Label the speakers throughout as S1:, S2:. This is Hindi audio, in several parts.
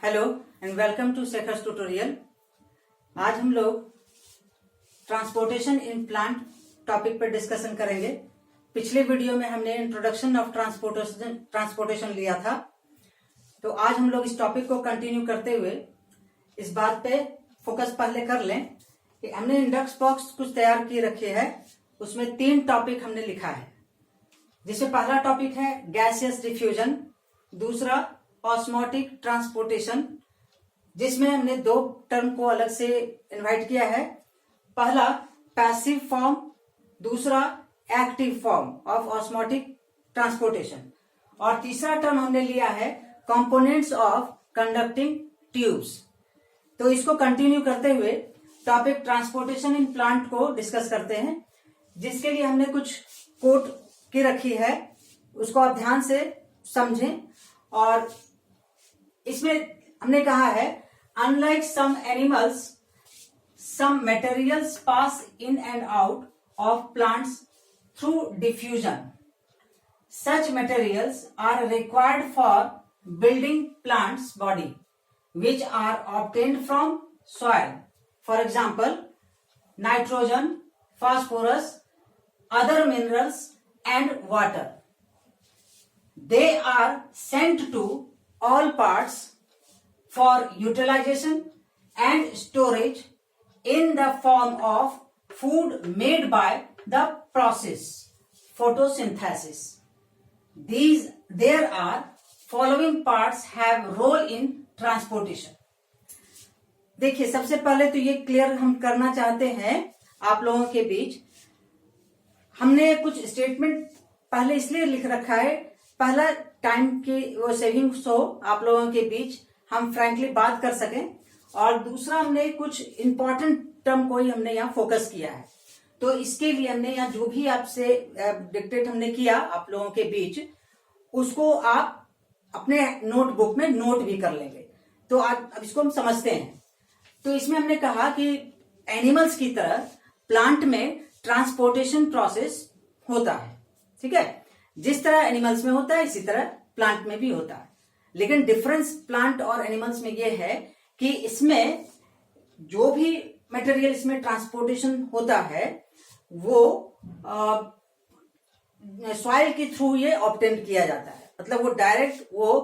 S1: Hello and welcome to Shekhar's tutorial. आज हम लोग ट्रांसपोर्टेशन इन प्लांट टॉपिक पर डिस्कशन करेंगे। पिछले वीडियो में हमने इंट्रोडक्शन ऑफ ट्रांसपोर्टेशन लिया था, तो आज हम लोग इस टॉपिक को कंटिन्यू करते हुए इस बात पे फोकस पहले कर लें कि हमने इंडेक्स बॉक्स कुछ तैयार किए रखे है। उसमें 3 टॉपिक हमने लिखा है, जिसमें पहला टॉपिक है गैसियस डिफ्यूजन, दूसरा ऑस्मोटिक ट्रांसपोर्टेशन, जिसमें हमने 2 टर्म को अलग से इन्वाइट किया है। पहला पैसिव फॉर्म, दूसरा active form of osmotic transportation, और तीसरा टर्म हमने लिया है कंपोनेंट्स ऑफ कंडक्टिंग ट्यूब्स। तो इसको कंटिन्यू करते हुए टॉपिक ट्रांसपोर्टेशन इन प्लांट को डिस्कस करते हैं, जिसके लिए हमने कुछ कोट की रखी है, उसको आप ध्यान से समझें। और इसमें हमने कहा है unlike some animals some materials pass in and out of plants through diffusion. Such materials are required for building plants body which are obtained from soil, for example nitrogen, phosphorus, other minerals and water. They are sent to all parts for utilization and storage in the form of food made by the process photosynthesis. There are following parts have role in transportation. देखिए, सबसे पहले तो ये क्लियर हम करना चाहते हैं आप लोगों के बीच। हमने कुछ स्टेटमेंट पहले इसलिए लिख रखा है, पहला टाइम की वो सेविंग सो आप लोगों के बीच हम फ्रैंकली बात कर सकें, और दूसरा हमने कुछ इंपॉर्टेंट टर्म को ही हमने यहाँ फोकस किया है। तो इसके लिए हमने यहाँ जो भी आपसे डिक्टेट हमने किया आप लोगों के बीच, उसको आप अपने नोटबुक में नोट भी कर लेंगे। तो अब इसको हम समझते हैं। तो इसमें हमने कहा कि एनिमल्स की तरह प्लांट में ट्रांसपोर्टेशन प्रोसेस होता है, ठीक है। जिस तरह एनिमल्स में होता है इसी तरह प्लांट में भी होता है, लेकिन डिफरेंस प्लांट और एनिमल्स में यह है कि इसमें जो भी मटेरियल इसमें ट्रांसपोर्टेशन होता है वो सॉइल के थ्रू ये ऑब्टेन किया जाता है। मतलब वो डायरेक्ट वो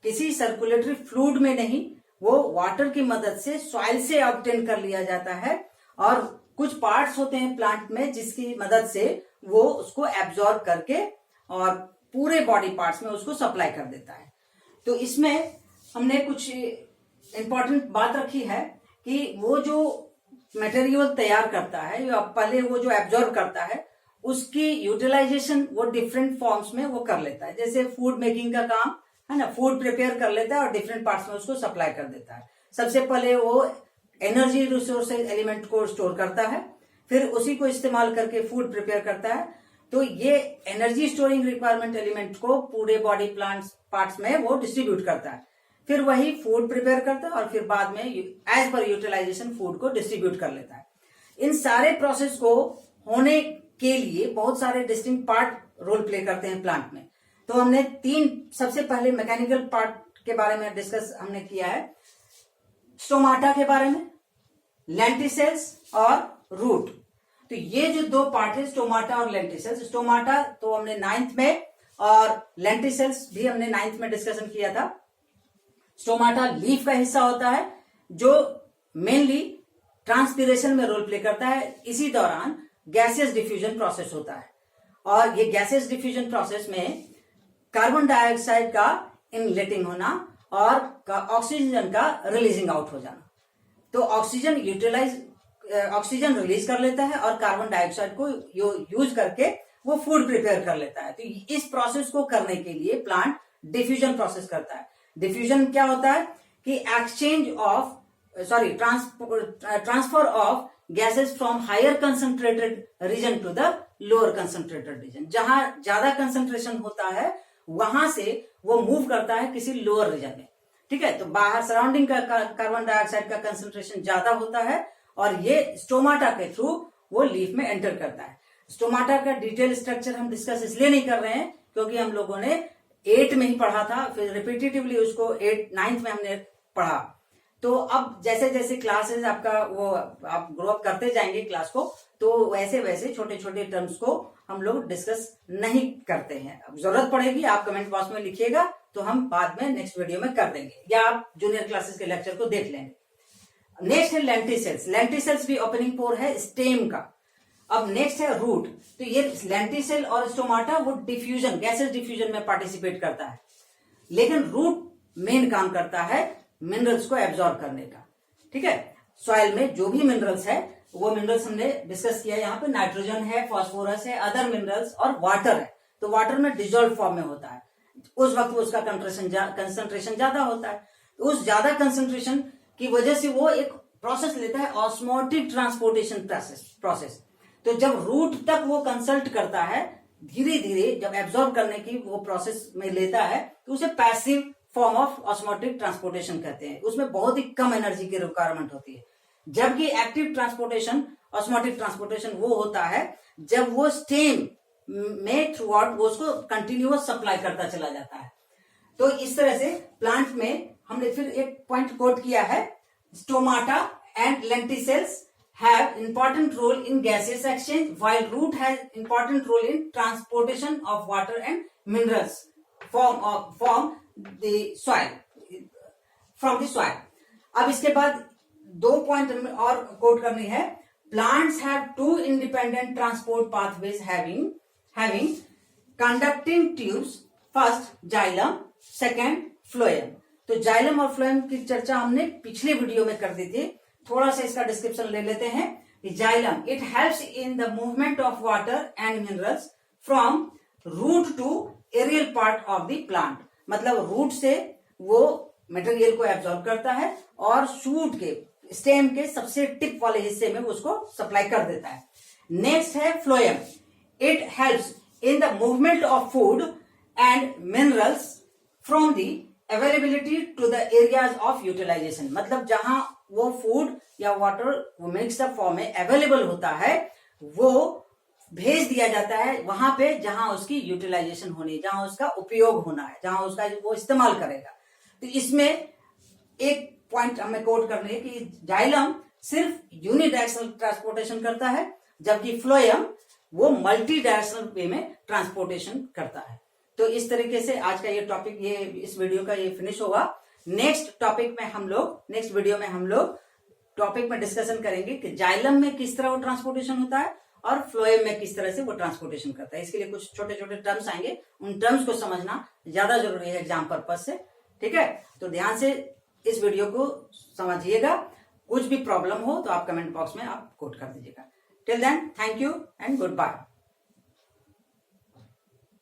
S1: किसी सर्कुलेटरी फ्लूइड में नहीं, वो वाटर की मदद से सॉइल से ऑब्टेन कर लिया जाता है। और कुछ पार्ट्स होते हैं प्लांट में जिसकी मदद से वो उसको एब्जॉर्ब करके और पूरे बॉडी पार्ट्स में उसको सप्लाई कर देता है। तो इसमें हमने कुछ इंपॉर्टेंट बात रखी है कि वो जो मटेरियल तैयार करता है या पहले वो जो एब्जॉर्ब करता है उसकी यूटिलाइजेशन वो डिफरेंट फॉर्म्स में वो कर लेता है। जैसे फूड मेकिंग का काम है ना, फूड प्रिपेयर कर लेता है और डिफरेंट पार्ट्स में उसको सप्लाई कर देता है। सबसे पहले वो एनर्जी रिसोर्सेज एलिमेंट को स्टोर करता है, फिर उसी को इस्तेमाल करके फूड प्रिपेयर करता है। तो ये एनर्जी स्टोरिंग रिक्वायरमेंट एलिमेंट को पूरे बॉडी प्लांट्स पार्ट्स में वो डिस्ट्रीब्यूट करता है, फिर वही फूड प्रिपेयर करता है और फिर बाद में एज पर यूटिलाइजेशन फूड को डिस्ट्रीब्यूट कर लेता है। इन सारे प्रोसेस को होने के लिए बहुत सारे डिस्टिंक्ट पार्ट रोल प्ले करते हैं प्लांट में। तो हमने 3 सबसे पहले मैकेनिकल पार्ट के बारे में डिस्कस हमने किया है, स्टोमाटा के बारे में, लेंटिसेल्स और रूट। तो ये जो 2 पार्ट है स्टोमाटा और लेंटिसेल्स, स्टोमाटा तो हमने 9th में और लेंटिसेल्स भी हमने 9th में डिस्कशन किया था। स्टोमाटा लीफ का हिस्सा होता है जो मेनली ट्रांसपिरेशन में रोल प्ले करता है। इसी दौरान गैसियस डिफ्यूजन प्रोसेस होता है, और ये गैसियस डिफ्यूजन प्रोसेस में कार्बन डाइऑक्साइड का इनलेटिंग होना और ऑक्सीजन का रिलीजिंग आउट हो जाना। तो ऑक्सीजन रिलीज कर लेता है और कार्बन डाइऑक्साइड को यूज करके वो फूड प्रिपेयर कर लेता है। तो इस प्रोसेस को करने के लिए प्लांट डिफ्यूजन प्रोसेस करता है। डिफ्यूजन क्या होता है कि transfer of gases from higher concentrated region to the lower concentrated region. जहां ज्यादा कंसंट्रेशन होता है वहां से वो मूव करता है किसी लोअर रीजन में, ठीक है। तो बाहर सराउंडिंग का कार्बन डाइऑक्साइड का कंसंट्रेशन ज्यादा होता है और ये स्टोमाटा के थ्रू वो लीफ में एंटर करता है। स्टोमाटा का डिटेल स्ट्रक्चर हम डिस्कस इसलिए नहीं कर रहे हैं क्योंकि हम लोगों ने 8 में ही पढ़ा था, फिर रिपीटेटिवली उसको 9th में हमने पढ़ा। तो अब जैसे जैसे क्लासेस आपका वो आप ग्रो अप करते जाएंगे क्लास को, तो वैसे वैसे छोटे छोटे टर्म्स को हम लोग डिस्कस नहीं करते हैं। अब जरूरत पड़ेगी आप कमेंट बॉक्स में लिखिएगा, तो हम बाद में नेक्स्ट वीडियो में कर देंगे, या आप जूनियर क्लासेस के लेक्चर को देख लेंगे। नेक्स्ट है लेंटिसेल्स। लेंटिसेल्स भी ओपनिंग पोर है स्टेम का। अब नेक्स्ट है रूट। तो ये लेंटिसेल और स्टोमाटा वो डिफ्यूजन, गैसेस डिफ्यूजन में पार्टिसिपेट करता है, लेकिन रूट मेन काम करता है मिनरल्स को एब्जॉर्ब करने का। ठीक है, सॉइल में जो भी मिनरल्स है वो मिनरल्स हमने डिस्कस किया। यहाँ पे नाइट्रोजन है, फास्फोरस है, अदर मिनरल्स और वाटर है। तो वाटर में डिजोल्व फॉर्म में होता है, उस वक्त उसका कंसंट्रेशन ज्यादा होता है। तो उस ज्यादा कंसंट्रेशन की वजह से वो एक प्रोसेस लेता है, ऑस्मोटिक ट्रांसपोर्टेशन प्रोसेस। तो जब रूट तक वो कंसल्ट करता है, धीरे धीरे जब एब्जॉर्ब करने की वो प्रोसेस में लेता है, तो उसे passive form of osmotic transportation कहते हैं। उसमें बहुत ही कम एनर्जी की रिक्वायरमेंट होती है। जबकि एक्टिव ट्रांसपोर्टेशन, ऑस्मोटिक ट्रांसपोर्टेशन वो होता है जब वो स्टेम में थ्रू आउट वो उसको कंटिन्यूअस सप्लाई करता चला जाता है। तो इस तरह से प्लांट में हमने फिर एक पॉइंट कोट किया है, stomata and lenticels have important role in gaseous exchange, while root has important role in transportation of water and minerals from the soil, from the soil. अब इसके बाद 2 पॉइंट और कोट करनी है। Plants have 2 independent transport pathways having conducting tubes, first xylem, second phloem. तो जाइलम और फ्लोएम की चर्चा हमने पिछले वीडियो में कर दी थी। थोड़ा सा इसका डिस्क्रिप्शन ले लेते हैं। Xylem, it helps in the movement of water and minerals from root to aerial part of the plant. मतलब रूट से वो मटेरियल को एब्जॉर्ब करता है और शूट के, स्टेम के सबसे टिप वाले हिस्से में उसको सप्लाई कर देता है। नेक्स्ट है phloem, it helps in the movement of food and minerals from the availability to the areas of utilisation. मतलब जहां वो फूड या वाटर वो मिक्सड फॉर्म में अवेलेबल होता है, वो भेज दिया जाता है वहां पे जहां उसकी यूटिलाइजेशन होनी है, जहां उसका उपयोग होना है, जहां उसका वो इस्तेमाल करेगा। तो इसमें एक पॉइंट हमें कोट करनी है कि जाइलम सिर्फ यूनिडायरेक्शनल ट्रांसपोर्टेशन करता है, जबकि फ्लोएम वो मल्टी डायरेक्शनल वे में ट्रांसपोर्टेशन करता है। तो इस तरीके से आज का ये टॉपिक, ये इस वीडियो का ये फिनिश होगा। नेक्स्ट वीडियो में हम लोग टॉपिक में डिस्कशन करेंगे कि जाइलम में किस तरह वो ट्रांसपोर्टेशन होता है और फ्लोएम में किस तरह से वो ट्रांसपोर्टेशन करता है। इसके लिए कुछ छोटे छोटे टर्म्स आएंगे, उन टर्म्स को समझना ज्यादा जरूरी है एग्जाम पर्पज से। ठीक है, तो ध्यान से इस वीडियो को समझिएगा। कुछ भी प्रॉब्लम हो तो आप कमेंट बॉक्स में आप कोट कर दीजिएगा। Till then, thank you and good bye.